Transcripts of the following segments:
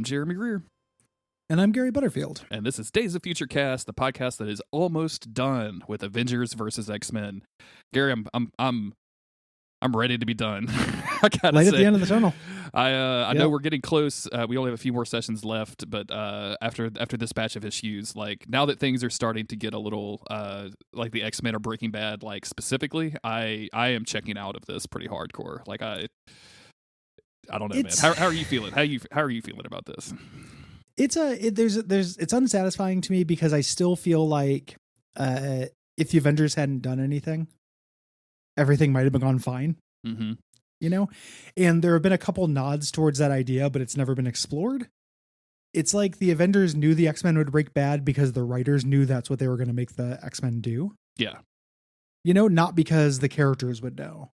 Jeremy Greer. And I'm Gary Butterfield. And this is Days of Future Cast, the podcast that is almost done with Avengers versus X-Men. Gary, I'm ready to be done. I gotta Light say, at the end of the tunnel. I know we're getting close. We only have a few more sessions left, but after this batch of issues, like now that things are starting to get a little like the X-Men are Breaking Bad, like specifically, I am checking out of this pretty hardcore. Like I don't know, man. How are you feeling? How are you feeling about this? It's unsatisfying to me because I still feel like if the Avengers hadn't done anything, everything might have been gone fine. Mm-hmm. You know, and there have been a couple nods towards that idea, but it's never been explored. It's like the Avengers knew the X-Men would break bad because the writers knew that's what they were going to make the X-Men do. Yeah. You know, not because the characters would know.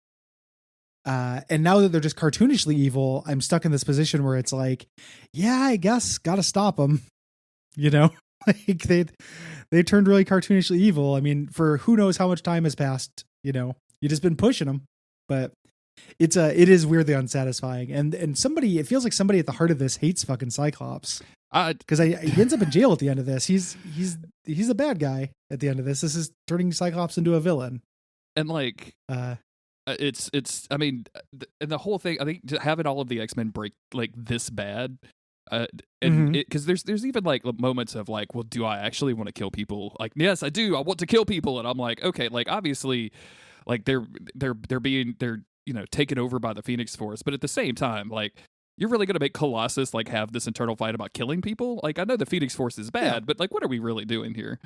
And now that they're just cartoonishly evil, I'm stuck in this position where it's like, yeah, I guess got to stop them. You know, like they turned really cartoonishly evil. I mean, for who knows how much time has passed, you know, you just been pushing them, but it is weirdly unsatisfying. And it feels like somebody at the heart of this hates fucking Cyclops. Cause he ends up in jail at the end of this. He's a bad guy at the end of this. This is turning Cyclops into a villain. And like, it's I mean, and the whole thing, I think having all of the X-Men break like this bad, and because there's even like moments of like, well, do I actually want to kill people? Like, yes, I do. I want to kill people, and I'm like, okay, like obviously, like they're you know taken over by the Phoenix Force, but at the same time, like you're really gonna make Colossus like have this internal fight about killing people? Like I know the Phoenix Force is bad, but like what are we really doing here?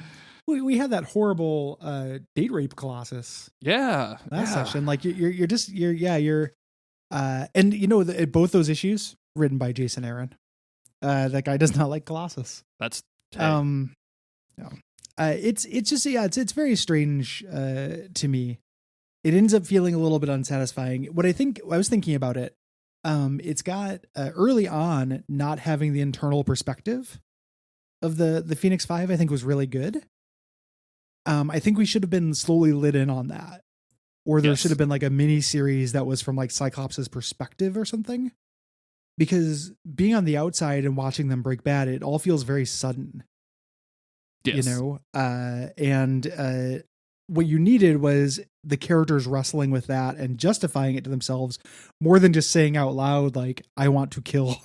We had that horrible date rape Colossus. Yeah, last session. Like you're and you know both those issues written by Jason Aaron. That guy does not like Colossus. That's no. It's just it's very strange to me. It ends up feeling a little bit unsatisfying. I was thinking about it. It's got early on not having the internal perspective of the Phoenix Five, I think was really good. I think we should have been slowly lit in on that, or there should have been like a mini series that was from like Cyclops' perspective or something, because being on the outside and watching them break bad, it all feels very sudden, you know? And what you needed was the characters wrestling with that and justifying it to themselves more than just saying out loud, like, I want to kill,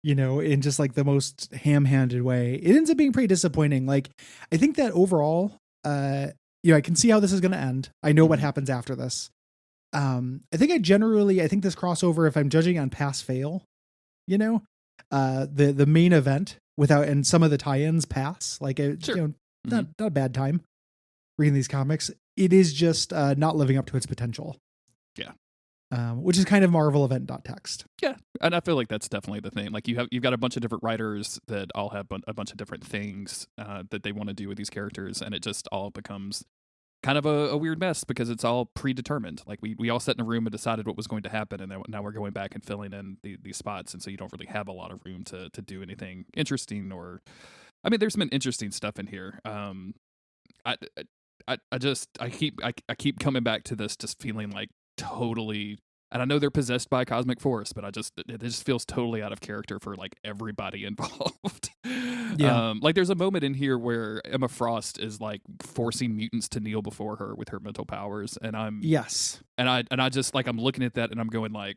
you know, in just like the most ham-handed way. It ends up being pretty disappointing. Like, I think that overall, you know, I can see how this is going to end. I know what happens after this. I think this crossover, if I'm judging on pass fail, you know, the main event and some of the tie-ins pass, like, you know, not a bad time reading these comics. It is just not living up to its potential. Yeah. Which is kind of Marvel event.text. Yeah. And I feel like that's definitely the thing. Like you've got a bunch of different writers that all have a bunch of different things that they want to do with these characters. And it just all becomes kind of a weird mess because it's all predetermined. Like we all sat in a room and decided what was going to happen. And now we're going back and filling in these spots. And so you don't really have a lot of room to do anything interesting I mean, there's been interesting stuff in here. I keep coming back to this, just feeling like totally, and I know they're possessed by a cosmic force, but it just feels totally out of character for like everybody involved. Yeah. Like there's a moment in here where Emma Frost is like forcing mutants to kneel before her with her mental powers, and I just like I'm looking at that and I'm going like,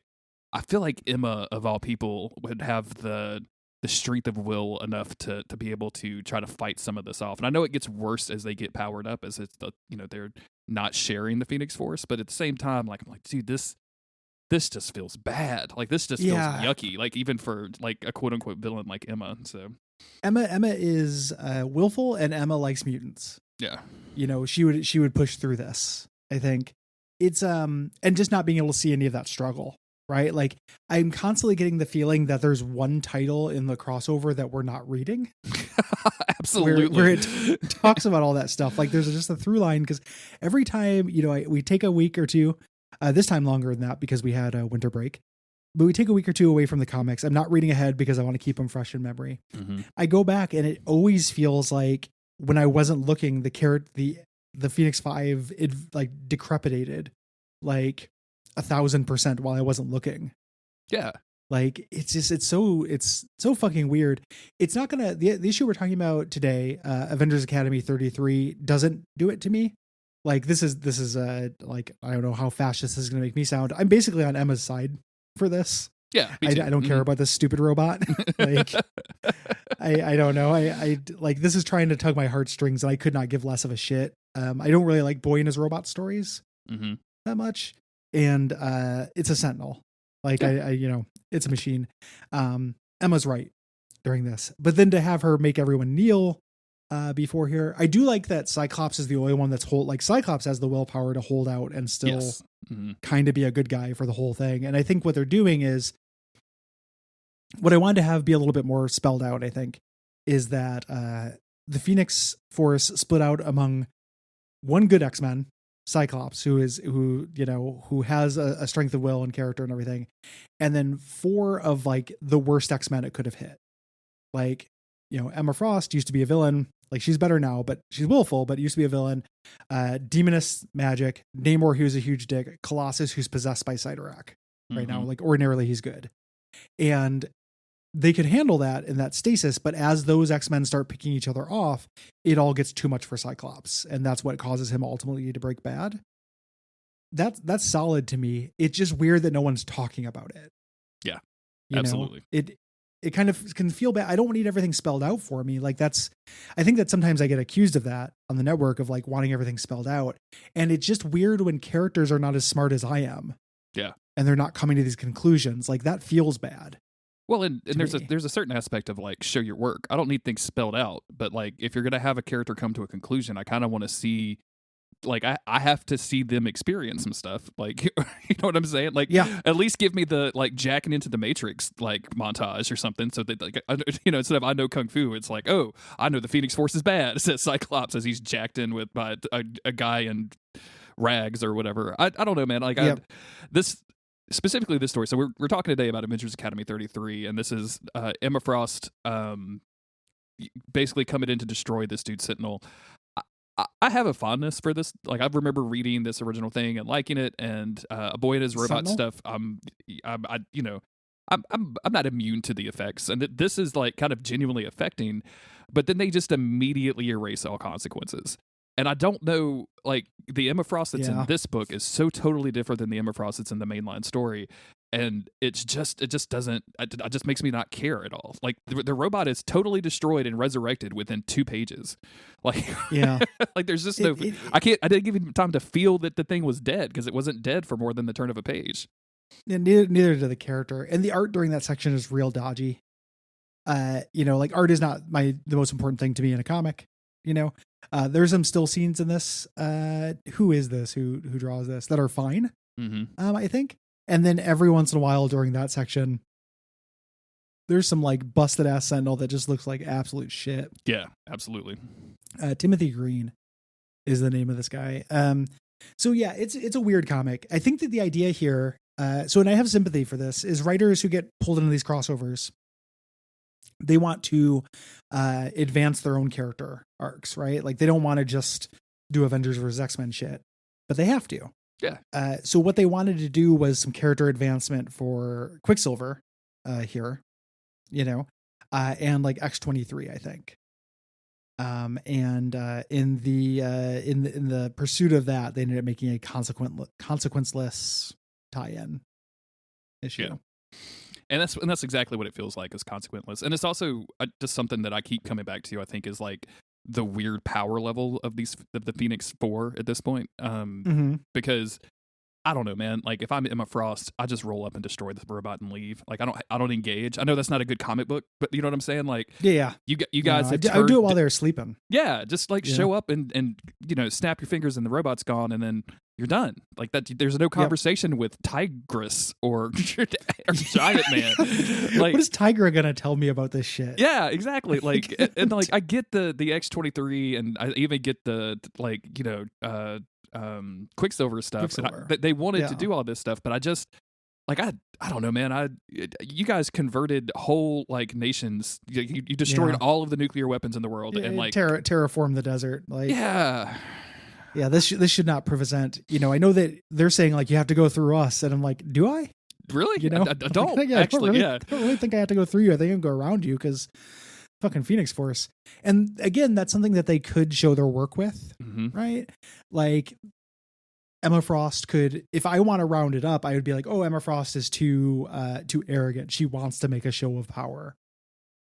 I feel like Emma of all people would have the strength of will enough to be able to try to fight some of this off. And I know it gets worse as they get powered up, as it's they're not sharing the Phoenix Force, but at the same time, like I'm like, dude, this just feels bad. Like this just feels yucky. Like even for like a quote unquote villain like Emma. So Emma is willful, and Emma likes mutants. Yeah. You know, she would push through this. I think it's and just not being able to see any of that struggle. Right? Like I'm constantly getting the feeling that there's one title in the crossover that we're not reading. Absolutely. Where it talks about all that stuff. Like there's just a through line, because every time, you know, we take a week or two, this time longer than that because we had a winter break, but we take a week or two away from the comics. I'm not reading ahead because I want to keep them fresh in memory. Mm-hmm. I go back and it always feels like when I wasn't looking, the Phoenix Five, it like decrepitated like 1,000% while I wasn't looking. Yeah. Like it's so fucking weird. It's not gonna the issue we're talking about today, Avengers Academy 33 doesn't do it to me. Like this is like I don't know how fast this is gonna make me sound. I'm basically on Emma's side for this. Yeah, I don't care about this stupid robot. Like I don't know. I like this is trying to tug my heartstrings, and I could not give less of a shit. I don't really like Boy and his robot stories that much, and it's a Sentinel. Like I you know, it's a machine. Emma's right during this, but then to have her make everyone kneel before here, I do like that Cyclops is the only one that's like Cyclops has the willpower to hold out and still kind of be a good guy for the whole thing. And I think what they're doing is what I wanted to have be a little bit more spelled out, I think, is that the Phoenix Force split out among one good X-Men, Cyclops, who has a strength of will and character and everything, and then 4 of like the worst X-Men it could have hit. Like, you know, Emma Frost used to be a villain. Like she's better now, but she's willful, but used to be a villain. Demoness Magic, Namor, who's a huge dick, Colossus, who's possessed by Cyttorak right now. Like ordinarily he's good. And they could handle that in that stasis, but as those X-Men start picking each other off, it all gets too much for Cyclops. And that's what causes him ultimately to break bad. That's solid to me. It's just weird that no one's talking about it. Yeah, you absolutely. Know? It kind of can feel bad. I don't need everything spelled out for me. Like I think that sometimes I get accused of that on the network of like wanting everything spelled out. And it's just weird when characters are not as smart as I am. Yeah. And they're not coming to these conclusions. Like that feels bad. Well, and there's a certain aspect of like show your work. I don't need things spelled out, but like if you're gonna have a character come to a conclusion, I kind of want to see, like I have to see them experience some stuff. Like you know what I'm saying? Like at least give me the like jacking into the Matrix like montage or something, so that like instead of I know kung fu, it's like I know the Phoenix Force is bad. It says Cyclops as he's jacked in with by a guy in rags or whatever. I don't know, man. Like this. Specifically this story. So we're talking today about Avengers Academy 33, and this is Emma Frost basically coming in to destroy this dude Sentinel. I have a fondness for this. Like I remember reading this original thing and liking it, and A Boy and His Robot Sentinel? stuff. I'm not immune to the effects, and this is like kind of genuinely affecting. But then they just immediately erase all consequences. And I don't know, like, the Emma Frost that's in this book is so totally different than the Emma Frost that's in the mainline story. And it just makes me not care at all. Like, the robot is totally destroyed and resurrected within 2 pages. Like, like, there's just I didn't give him time to feel that the thing was dead because it wasn't dead for more than the turn of a page. Yeah, neither did the character. And the art during that section is real dodgy. Like, art is not the most important thing to me in a comic, There's some still scenes in this. Who is this? Who draws this? That are fine. I think. And then every once in a while during that section, there's some like busted ass Sentinel that just looks like absolute shit. Yeah, absolutely. Timothy Green is the name of this guy. So yeah, it's a weird comic. I think that the idea here, and I have sympathy for this, is writers who get pulled into these crossovers, they want to advance their own character arcs, right? Like they don't want to just do Avengers versus X-Men shit, but they have to. Yeah. So what they wanted to do was some character advancement for Quicksilver here, and like X-23, I think. And in the pursuit of that, they ended up making a consequenceless tie-in issue. Yeah. And that's exactly what it feels like, is consequenceless. And it's also just something that I keep coming back to, I think, is like the weird power level of the Phoenix 4 at this point. Because I don't know, man. Like if I'm Emma Frost, I just roll up and destroy the robot and leave. Like I don't engage. I know that's not a good comic book, but you know what I'm saying? Like you guys I do it while they're sleeping. Yeah, just like show up and snap your fingers and the robot's gone, and then you're done. Like that. There's no conversation with Tigress or Giant Man. Like, what is Tigra gonna tell me about this shit? Yeah, exactly. Like, and like I get the X-23, and I even get the Quicksilver stuff. They wanted to do all this stuff, but I just like I don't know, man. You guys converted whole like nations. You destroyed all of the nuclear weapons in the world, and like terraform the desert. Like Yeah, this should not present. I know that they're saying like you have to go through us, and I'm like, do I? Really? You know, I don't actually. I don't really think I have to go through you. I think I can go around you because fucking Phoenix Force. And again, that's something that they could show their work with, right? Like Emma Frost could, if I want to round it up, I would be like, oh, Emma Frost is too arrogant. She wants to make a show of power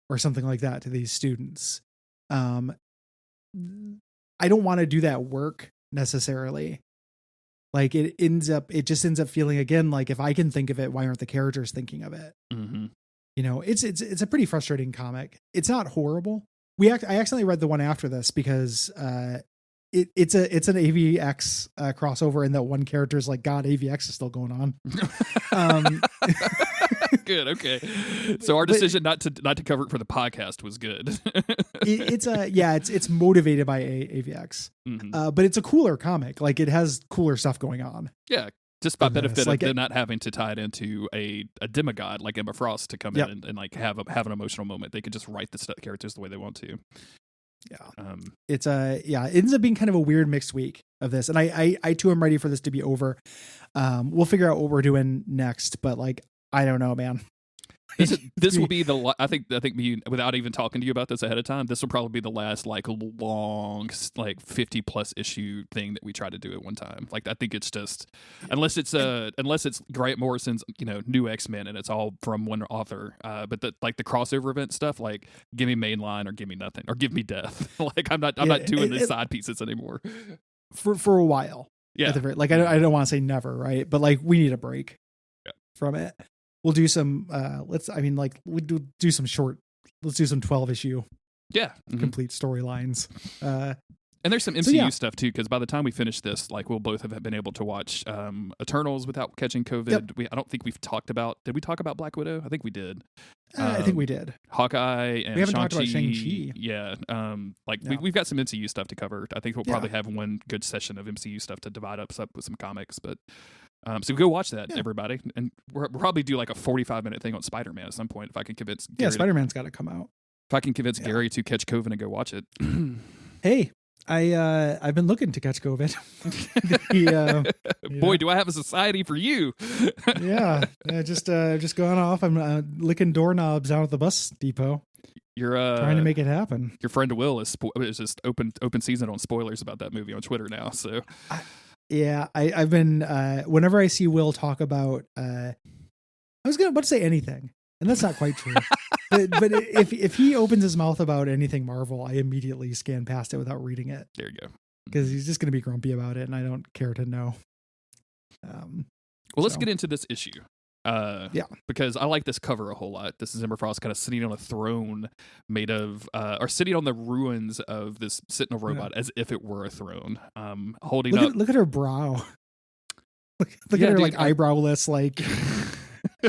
or something like that to these students. I don't want to do that work necessarily. Like it just ends up feeling again, like if I can think of it, why aren't the characters thinking of it? You know, it's a pretty frustrating comic. It's not horrible. I accidentally read the one after this because it's an AVX crossover, and that one character is like, God, AVX is still going on. Good. Okay. So our decision not to cover it for the podcast was good. It's motivated by AVX, but it's a cooler comic. Like it has cooler stuff going on. Yeah. Just by benefit of them not having to tie it into a demigod like Emma Frost to come in and like have an emotional moment. They could just write the characters the way they want to. Yeah. It ends up being kind of a weird mixed week of this. And I too am ready for this to be over. We'll figure out what we're doing next, but like, I don't know, man. This will be I think me, without even talking to you about this ahead of time, this will probably be the last like long, like 50 plus issue thing that we try to do at one time. Like, I think it's just, unless it's Grant Morrison's, new X-Men and it's all from one author. But the crossover event stuff, like give me mainline or give me nothing or give me death. Like I'm not doing these side pieces anymore. For a while. Yeah. Like I don't want to say never, right? But like we need a break from it. We'll do some, let's do some 12 issue complete storylines. And there's some MCU stuff too, because by the time we finish this, like we'll both have been able to watch Eternals without catching COVID. Yep. I don't think we've talked about, did we talk about Black Widow? I think we did. I think we did. Hawkeye and we haven't Shang-Chi. talked about Shang-Chi. Yeah. We've got some MCU stuff to cover. I think we'll probably have one good session of MCU stuff to divide up with some comics, but so go watch that, everybody. And we'll probably do like a 45-minute thing on Spider-Man at some point if I can convince Gary. Yeah, Spider-Man's got to come out. If I can convince Gary to catch COVID and go watch it. Hey, I've been looking to catch COVID. Boy, do I have a society for you. Just going off. I'm licking doorknobs down at the bus depot. You're trying to make it happen. Your friend Will is just open season on spoilers about that movie on Twitter now. So I've been whenever I see Will talk about I was about to say anything, and that's not quite true. but if he opens his mouth about anything Marvel, I immediately scan past it without reading it. There you go. Because he's just going to be grumpy about it, and I don't care to know. Let's get into this issue. Because I like this cover a whole lot. This is Emma Frost kind of sitting on a throne made of, or sitting on the ruins of this Sentinel robot as if it were a throne. Holding up. Look at her brow. Look at her like eyebrowless, like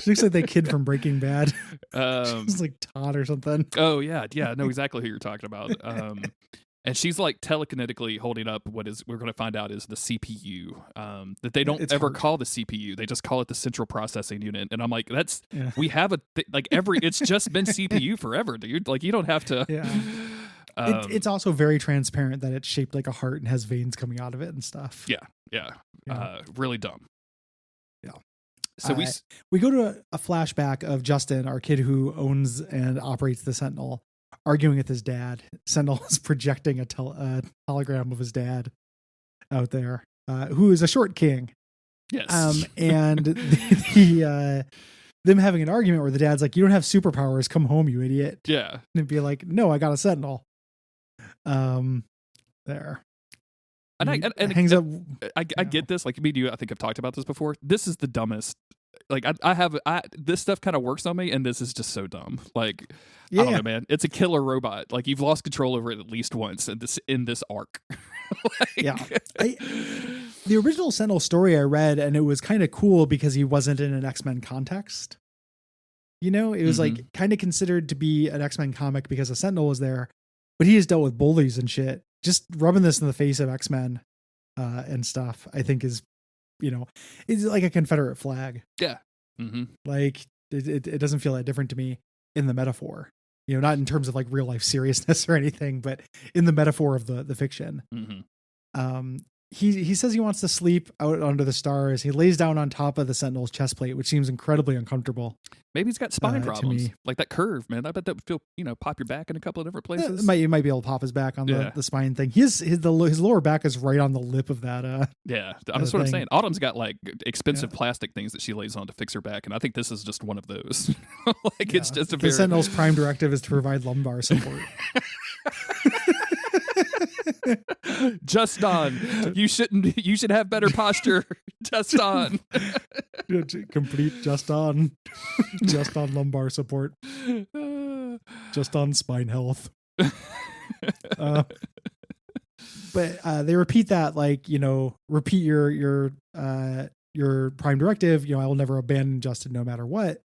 she looks like that kid from Breaking Bad. She's like Todd or something. Oh yeah, I know exactly who you're talking about. And she's like telekinetically holding up what we're going to find out is the CPU. That they don't ever call the CPU. They just call it the central processing unit. And I'm like, we have it's just been CPU forever, dude. Like you don't have to. Yeah. It's also very transparent that it's shaped like a heart and has veins coming out of it and stuff. Yeah. Really dumb. Yeah. So we go to a flashback of Justin, our kid who owns and operates the Sentinel, arguing with his dad. Sentinel is projecting a hologram of his dad out there, who is a short king. Yes. And them having an argument where the dad's like, "You don't have superpowers. Come home, you idiot." Yeah. And it'd be like, "No, I got a Sentinel." There. And I get this. Like me and you, I think I've talked about this before. This is the dumbest. Like this stuff kind of works on me, and this is just so dumb. Like I don't know, man. It's a killer robot. Like you've lost control over it at least once in this arc. The original Sentinel story I read, and it was kind of cool because he wasn't in an X-Men context. It was like kind of considered to be an X-Men comic because a Sentinel was there, but he has dealt with bullies and shit. Just rubbing this in the face of X-Men and stuff, I think is, it's like a Confederate flag. Yeah. Mm-hmm. Like it doesn't feel that different to me in the metaphor, not in terms of like real life seriousness or anything, but in the metaphor of the fiction. Mm-hmm. he says he wants to sleep out under the stars. He lays down on top of the Sentinel's chest plate, which seems incredibly uncomfortable. Maybe he's got spine problems, like that curve, man. I bet that would feel, pop your back in a couple of different places. You might be able to pop his back on the spine thing. His lower back is right on the lip of that. That's what I'm saying. Autumn's got like expensive plastic things that she lays on to fix her back, and I think this is just one of those. It's just a the Sentinel's prime directive is to provide lumbar support. Just on. You should have better posture. Just on. Complete just on. Just on lumbar support. Just on spine health. But they repeat that, like, repeat your prime directive, I will never abandon Justin no matter what.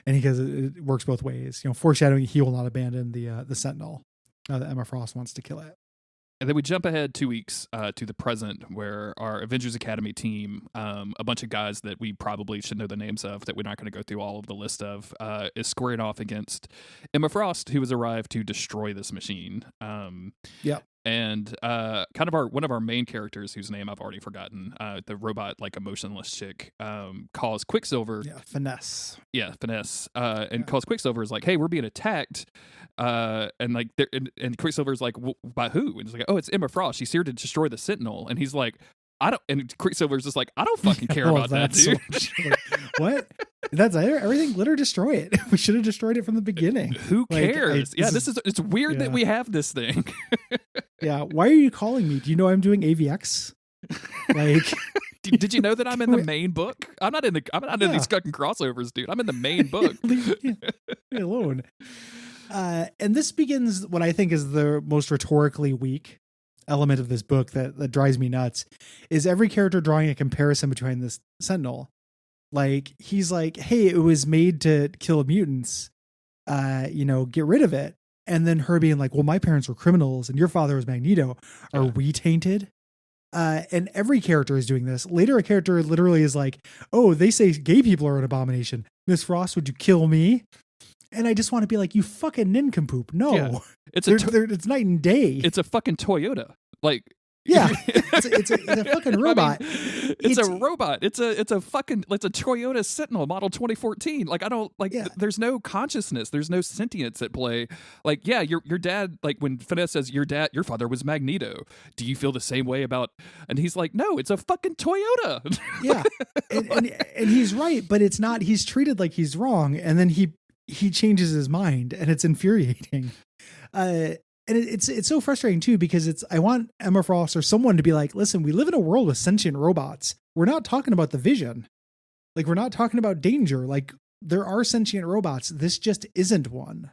And he goes, it works both ways, foreshadowing he will not abandon the Sentinel now that Emma Frost wants to kill it. And then we jump ahead 2 weeks to the present, where our Avengers Academy team, a bunch of guys that we probably should know the names of, that we're not going to go through all of the list of, is squaring off against Emma Frost, who has arrived to destroy this machine. Yep. And kind of one of our main characters, whose name I've already forgotten, the robot, like emotionless chick, calls Quicksilver. Yeah, Finesse. Calls Quicksilver is like, hey, we're being attacked. And Quicksilver's like, by who? And it's like, oh, it's Emma Frost. She's here to destroy the Sentinel. And he's like, and Quicksilver's just like, I don't fucking care about that, dude. What? That's everything. Let her destroy it. We should have destroyed it from the beginning. Who cares? It's weird that we have this thing. Yeah. Why are you calling me? Do you know I'm doing AVX? Like, did you know that I'm in the main book? I'm not in these fucking crossovers, dude. I'm in the main book. Leave me alone. And this begins what I think is the most rhetorically weak element of this book that drives me nuts, is every character drawing a comparison between this Sentinel. Like, he's like, hey, it was made to kill mutants, get rid of it. And then her being like, well, my parents were criminals and your father was Magneto. Are we tainted? And every character is doing this. Later, a character literally is like, oh, they say gay people are an abomination. Miss Frost, would you kill me? And I just want to be like, you fucking nincompoop. No, yeah. It's night and day. It's a fucking Toyota. Like, yeah, it's a fucking robot. It's a robot. It's a Toyota Sentinel model 2014. Like, I don't like. Yeah. There's no consciousness. There's no sentience at play. Like, yeah, your dad. Like, when Finesse says your father was Magneto. Do you feel the same way about? And he's like, no, it's a fucking Toyota. Yeah, and he's right, but it's not. He's treated like he's wrong, and then he changes his mind, and it's infuriating. And it's so frustrating too, because I want Emma Frost or someone to be like, listen, we live in a world with sentient robots. We're not talking about the Vision. Like, we're not talking about danger. Like, there are sentient robots. This just isn't one.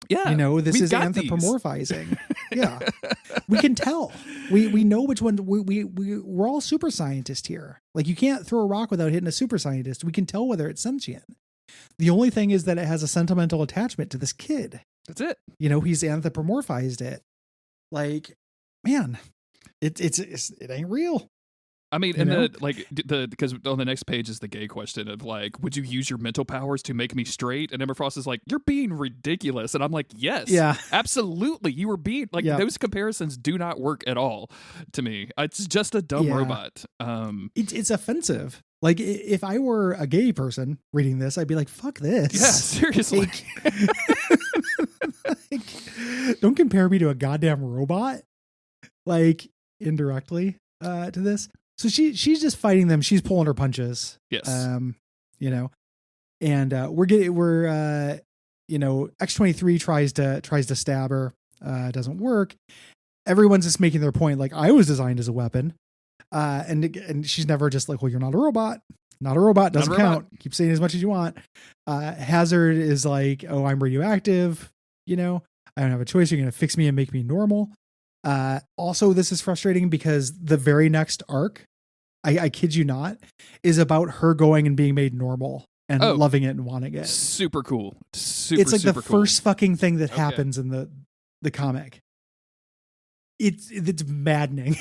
Yeah. This is anthropomorphizing. Yeah. We can tell. We know which one. We're all super scientists here. Like, you can't throw a rock without hitting a super scientist. We can tell whether it's sentient. The only thing is that it has a sentimental attachment to this kid. That's it. He's anthropomorphized it. Like, man, it ain't real. I mean, because on the next page is the gay question of like, would you use your mental powers to make me straight? And Emma Frost is like, you're being ridiculous. And I'm like, yes, yeah, absolutely. You were being like, those comparisons do not work at all to me. It's just a dumb robot. It's offensive. Like, if I were a gay person reading this, I'd be like, fuck this. Yeah, seriously. Don't compare me to a goddamn robot. Like, indirectly to this. So she's just fighting them. She's pulling her punches. Yes. And X-23 tries to stab her. It doesn't work. Everyone's just making their point. Like, I was designed as a weapon. And she's never just like, well, you're not a robot. Not a robot. Doesn't count. Keep saying as much as you want. Hazard is like, oh, I'm radioactive. I don't have a choice. You're going to fix me and make me normal. Also, this is frustrating because the very next arc, I kid you not, is about her going and being made normal and loving it and wanting it. Super cool. It's like the first fucking thing that happens in the comic. It's maddening.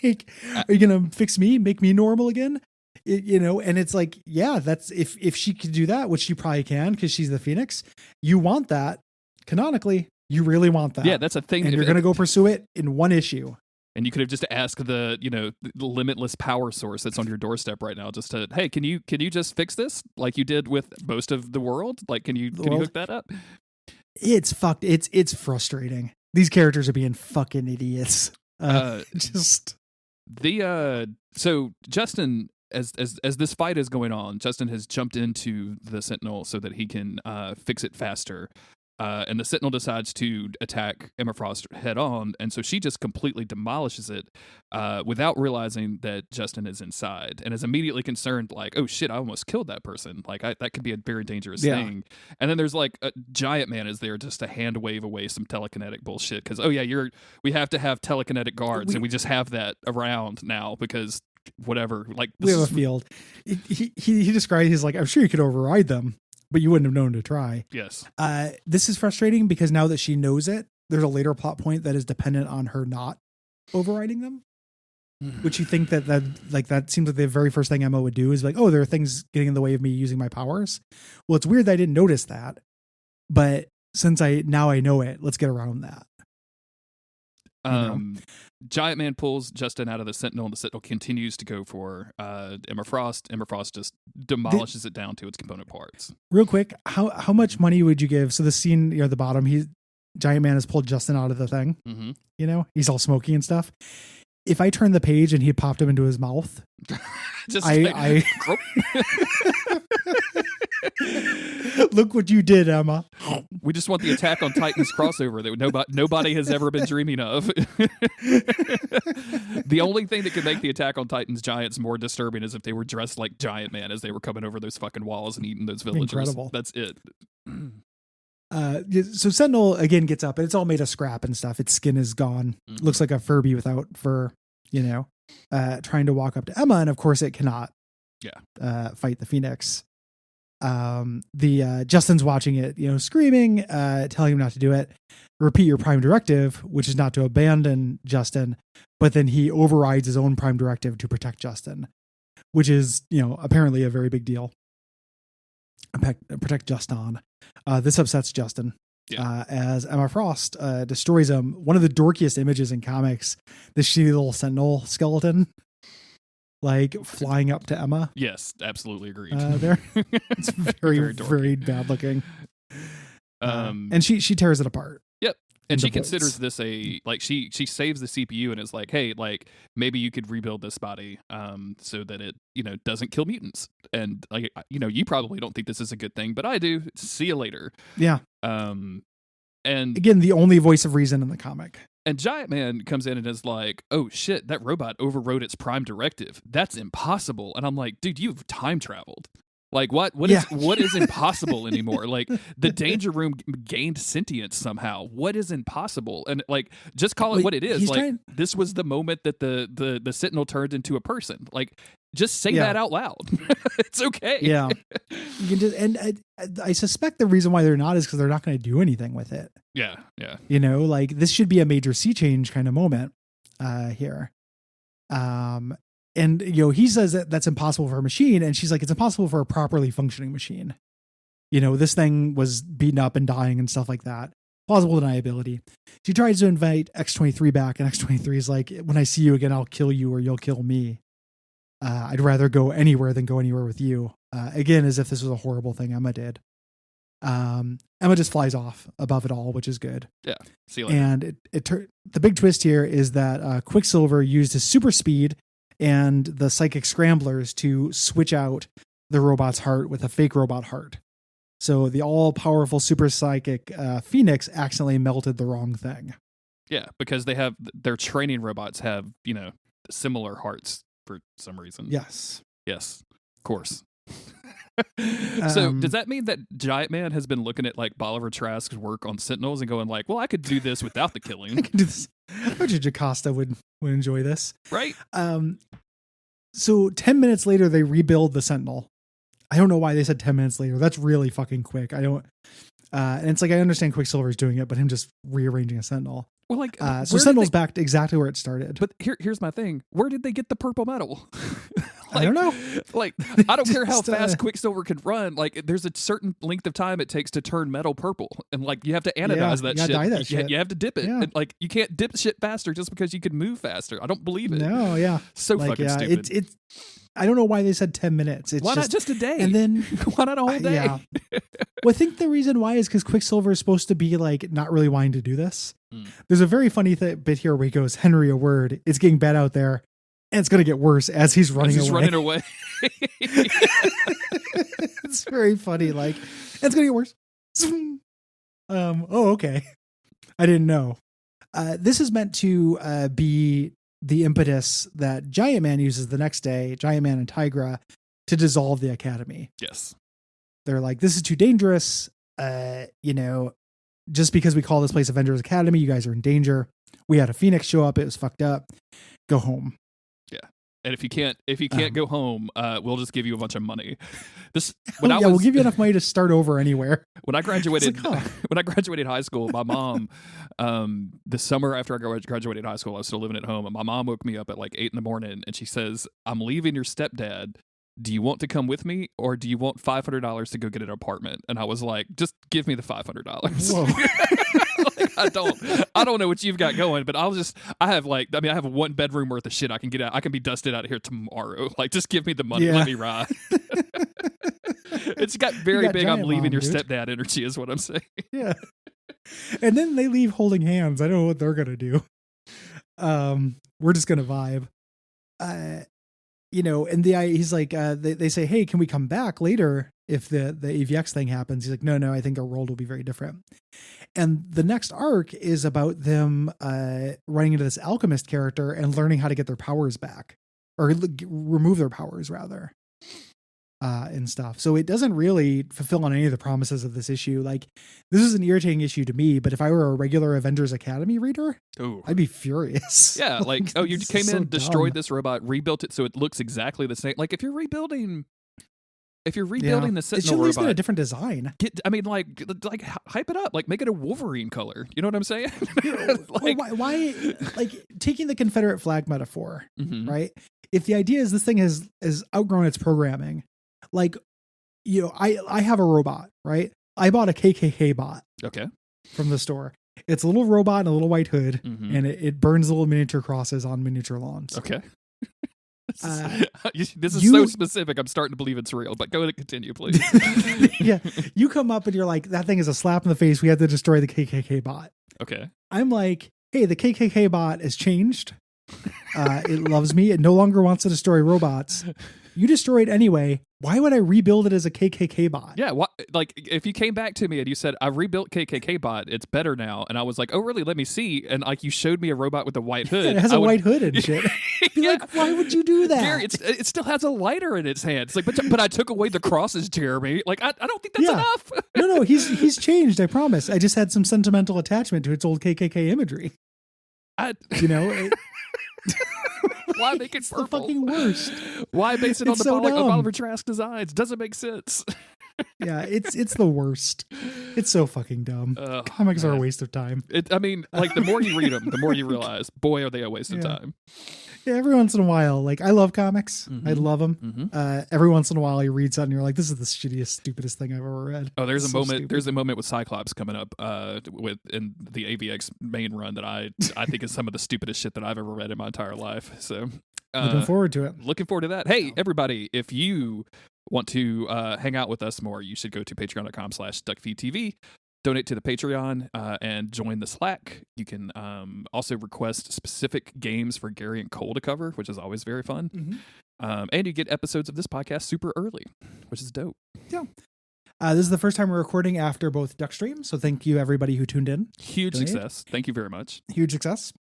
Like, are you gonna fix me, make me normal again? And it's like, yeah, that's if she could do that, which she probably can because she's the Phoenix. You want that canonically. You really want that. Yeah, that's a thing. And you're gonna go pursue it in one issue. And you could have just asked the limitless power source that's on your doorstep right now, just to, hey, can you just fix this like you did with most of the world? Like, can you hook that up? It's fucked. It's frustrating. These characters are being fucking idiots. So Justin, as this fight is going on, Justin has jumped into the Sentinel so that he can fix it faster. And the Sentinel decides to attack Emma Frost head on, and so she just completely demolishes it without realizing that Justin is inside, and is immediately concerned, like, "Oh shit, I almost killed that person. Like, that could be a very dangerous thing." And then there's like a Giant Man is there just to hand wave away some telekinetic bullshit because we have to have telekinetic guards, and we just have that around now because whatever. Like, we have a field. He described. He's like, "I'm sure you could override them, but you wouldn't have known to try." Yes. This is frustrating because now that she knows it, there's a later plot point that is dependent on her not overriding them. Which you think that seems like the very first thing Emma would do is like, oh, there are things getting in the way of me using my powers. Well, it's weird that I didn't notice that, but since I know it, let's get around that. Giant Man pulls Justin out of the Sentinel, and the Sentinel continues to go for Emma Frost. Emma Frost just demolishes it down to its component parts. Real quick, how much money would you give? So the scene at the bottom, Giant Man has pulled Justin out of the thing. Mm-hmm. He's all smoky and stuff. If I turned the page and he popped him into his mouth, look what you did, Emma. We just want the Attack on Titans crossover that nobody has ever been dreaming of. The only thing that could make the Attack on Titans giants more disturbing is if they were dressed like Giant Man as they were coming over those fucking walls and eating those villagers. Incredible. That's it. So Sentinel again gets up, and it's all made of scrap and stuff. Its skin is gone. Mm-hmm. Looks like a Furby without fur. Trying to walk up to Emma, and of course it cannot. Fight the Phoenix. Justin's watching it, screaming, telling him not to do it. Repeat your prime directive, which is not to abandon Justin, but then he overrides his own prime directive to protect Justin, which is, apparently a very big deal. Protect Justin. This upsets Justin. As Emma Frost destroys him. One of the dorkiest images in comics, this shitty little Sentinel skeleton, like flying up to Emma. Yes, absolutely agreed. It's very, very bad looking. And she tears it apart. Yep. And she considers this she saves the CPU and is like, hey, like maybe you could rebuild this body so that it, doesn't kill mutants. And like, you probably don't think this is a good thing, but I do. See you later. Yeah. And again, the only voice of reason in the comic. And Giant Man comes in and is like, oh shit, that robot overrode its prime directive. That's impossible. And I'm like, dude, you've time traveled. Like what is impossible anymore? Like the Danger Room gained sentience somehow. What is impossible? And like, just call it what it is. Like this was the moment that the Sentinel turned into a person. Like just say that out loud. It's okay. Yeah. You can just, I suspect the reason why they're not is because they're not going to do anything with it. Yeah. Yeah. Like this should be a major sea change kind of moment here. And, he says that that's impossible for a machine. And she's like, it's impossible for a properly functioning machine. This thing was beaten up and dying and stuff like that. Plausible deniability. She tries to invite X-23 back, and X-23 is like, when I see you again, I'll kill you or you'll kill me. I'd rather go anywhere than go anywhere with you. Again, as if this was a horrible thing Emma did. Emma just flies off above it all, which is good. Yeah. See you later. And the big twist here is that Quicksilver used his super speed and the psychic scramblers to switch out the robot's heart with a fake robot heart. So the all-powerful super psychic Phoenix accidentally melted the wrong thing. Yeah, because their training robots have, similar hearts for some reason. Yes. Yes, of course. So does that mean that Giant Man has been looking at like Bolivar Trask's work on Sentinels and going like, well, I could do this without the killing. I could do this. Richard Jocasta would enjoy this. Right. So 10 minutes later, they rebuild the Sentinel. I don't know why they said 10 minutes later. That's really fucking quick. And it's like, I understand Quicksilver's doing it, but him just rearranging a Sentinel. Well, like, so Sentinel's back to exactly where it started. But here's my thing. Where did they get the purple metal? I don't know. Like, I don't care how fast Quicksilver can run. Like, there's a certain length of time it takes to turn metal purple. And, like, you have to anodize that shit. Dye that shit. You have to dip it. Yeah. And, like, you can't dip shit faster just because you can move faster. I don't believe it. No, yeah. So fucking stupid. It's I don't know why they said 10 minutes. Why not just a day? And then why not a whole day? Yeah. Well, I think the reason why is because Quicksilver is supposed to be like not really wanting to do this. There's a very funny bit here where he goes, Henry, a word. It's getting bad out there, and it's going to get worse as he's running away. It's very funny. Like, it's going to get worse. Oh, okay. I didn't know. This is meant to be the impetus that Giant Man uses the next day, Giant Man and Tigra, to dissolve the Academy. Yes. They're like, this is too dangerous. Just because we call this place Avengers Academy, you guys are in danger. We had a Phoenix show up. It was fucked up. Go home. Yeah. And if you can't go home, we'll just give you a bunch of money. We'll give you enough money to start over anywhere. When I graduated, when I graduated high school, my mom, the summer after I graduated high school, I was still living at home, and my mom woke me up at like 8 a.m. and she says, "I'm leaving your stepdad. Do you want to come with me, or do you want $500 to go get an apartment?" And I was like, "Just give me the $500." Like, I don't know what you've got going, but I have a 1 bedroom worth of shit I can get out. I can be dusted out of here tomorrow. Like, just give me the money. Yeah. Let me ride. It's got very big I'm leaving your stepdad energy is what I'm saying. Yeah. And then they leave holding hands. I don't know what they're going to do. We're just going to vibe. And he's like, they say, hey, can we come back later if the AVX thing happens? He's like, no, I think our world will be very different. And the next arc is about them running into this alchemist character and learning how to get their powers back, or remove their powers rather, and stuff. So it doesn't really fulfill on any of the promises of this issue. Like, this is an irritating issue to me, but if I were a regular Avengers Academy reader, I'd be furious. Yeah, like, you came in, destroyed this robot, rebuilt it so it looks exactly the same. Like, if you're rebuilding the Sentinel it should at least robot, be a different design. Hype it up, like make it a Wolverine color. You know what I'm saying? Like, why like taking the Confederate flag metaphor, right? If the idea is this thing has outgrown its programming, like, I have a robot, right? I bought a KKK bot. Okay. From the store. It's a little robot and a little white hood, and it burns little miniature crosses on miniature lawns. Okay. This is so specific. I'm starting to believe it's real, but go ahead and continue, please. Yeah. You come up and you're like, that thing is a slap in the face. We have to destroy the KKK bot. Okay. I'm like, hey, the KKK bot has changed. It loves me. It no longer wants to destroy robots. You destroy it anyway. Why would I rebuild it as a KKK bot? Yeah, like if you came back to me and you said, I rebuilt KKK bot, it's better now. And I was like, oh, really? Let me see. And like you showed me a robot with a white hood. Yeah, it has a white hood and shit. Be like, why would you do that? Gary, it still has a lighter in its hand. It's like, but I took away the crosses, Jeremy. Like, I don't think that's enough. No, he's changed. I promise. I just had some sentimental attachment to its old KKK imagery. Why make it purple? The fucking worst. Why base it on the Oliver Trask designs? Doesn't make sense. Yeah, it's the worst. It's so fucking dumb. Comics are a waste of time. The more you read them, the more you realize, boy, are they a waste of time. Yeah, every once in a while, like, I love comics. I love them. Every once in a while, you read something, and you're like, this is the shittiest, stupidest thing I've ever read. Oh, there's a moment. There's a moment with Cyclops coming up in the AVX main run that I think is some of the stupidest shit that I've ever read in my entire life. So looking forward to it. Looking forward to that. Hey, everybody, if you want to hang out with us more, you should go to patreon.com/Duckfeed.tv. Donate to the Patreon and join the Slack. You can also request specific games for Gary and Cole to cover, which is always very fun. And you get episodes of this podcast super early, which is dope. Yeah. This is the first time we're recording after both Duck streams, so thank you everybody who tuned in. Huge success. Thank you very much. Huge success.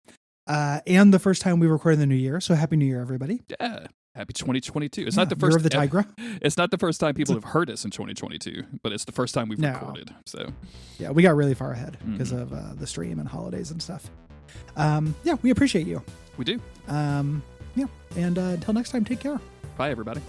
And the first time we recorded in the new year, so happy new year, everybody. Yeah. Happy 2022. It's not the first year of the Tigra. It's not the first time people have heard us in 2022, but it's the first time we've recorded. So yeah, we got really far ahead because of the stream and holidays and stuff. We appreciate you. We do. And until next time, take care. Bye, everybody.